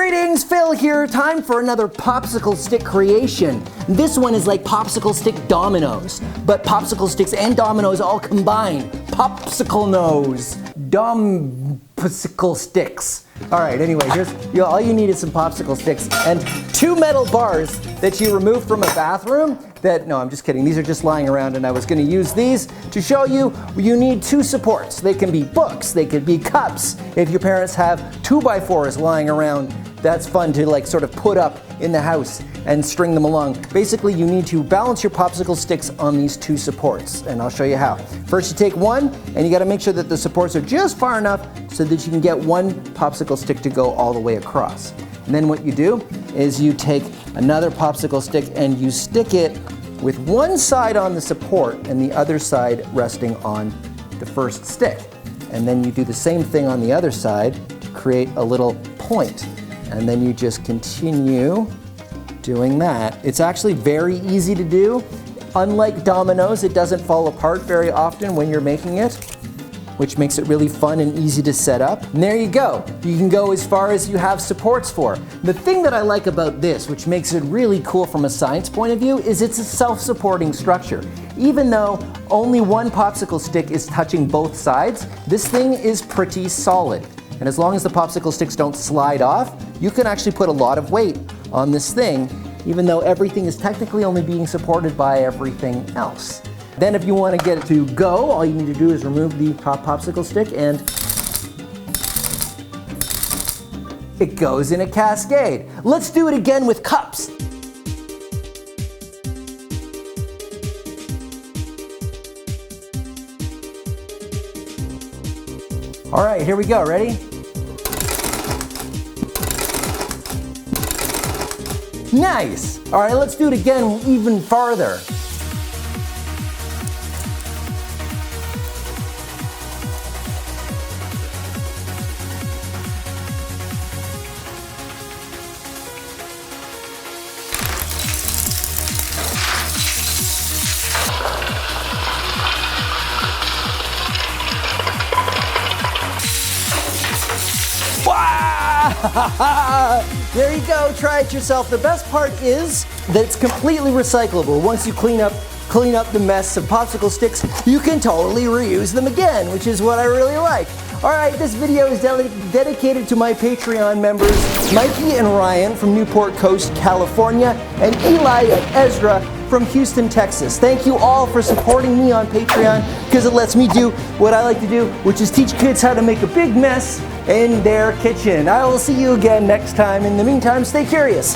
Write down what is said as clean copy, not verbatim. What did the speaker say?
Greetings, Phil here. Time for another popsicle stick creation. This one is like popsicle stick dominoes, but popsicle sticks and dominoes all combined. Popsicle nose. Popsicle sticks. All right, anyway, all you need is some popsicle sticks and 2 metal bars that you remove from a bathroom no, I'm just kidding. These are just lying around, and I was going to use these to show you need 2 supports. They can be books, they could be cups. If your parents have 2x4s lying around, that's fun to sort of put up in the house and string them along. Basically, you need to balance your popsicle sticks on these 2 supports, and I'll show you how. First, you take one, and you got to make sure that the supports are just far enough so that you can get one popsicle stick to go all the way across. And then what you do is you take another popsicle stick and you stick it with one side on the support and the other side resting on the first stick. And then you do the same thing on the other side to create a little point. And then you just continue doing that. It's actually very easy to do. Unlike dominoes, it doesn't fall apart very often when you're making it, which makes it really fun and easy to set up. And there you go. You can go as far as you have supports for. The thing that I like about this, which makes it really cool from a science point of view, is it's a self-supporting structure. Even though only one popsicle stick is touching both sides, this thing is pretty solid. And as long as the popsicle sticks don't slide off, you can actually put a lot of weight on this thing, even though everything is technically only being supported by everything else. Then if you want to get it to go, all you need to do is remove the top popsicle stick and it goes in a cascade. Let's do it again with cups. All right, here we go. Ready? Nice. All right, let's do it again even farther. There you go, try it yourself. The best part is that it's completely recyclable. Once you clean up the mess of popsicle sticks, you can totally reuse them again, which is what I really like. All right, this video is dedicated to my Patreon members, Mikey and Ryan from Newport Coast, California, and Eli and Ezra from Houston, Texas. Thank you all for supporting me on Patreon because it lets me do what I like to do, which is teach kids how to make a big mess in their kitchen. I will see you again next time. In the meantime, stay curious.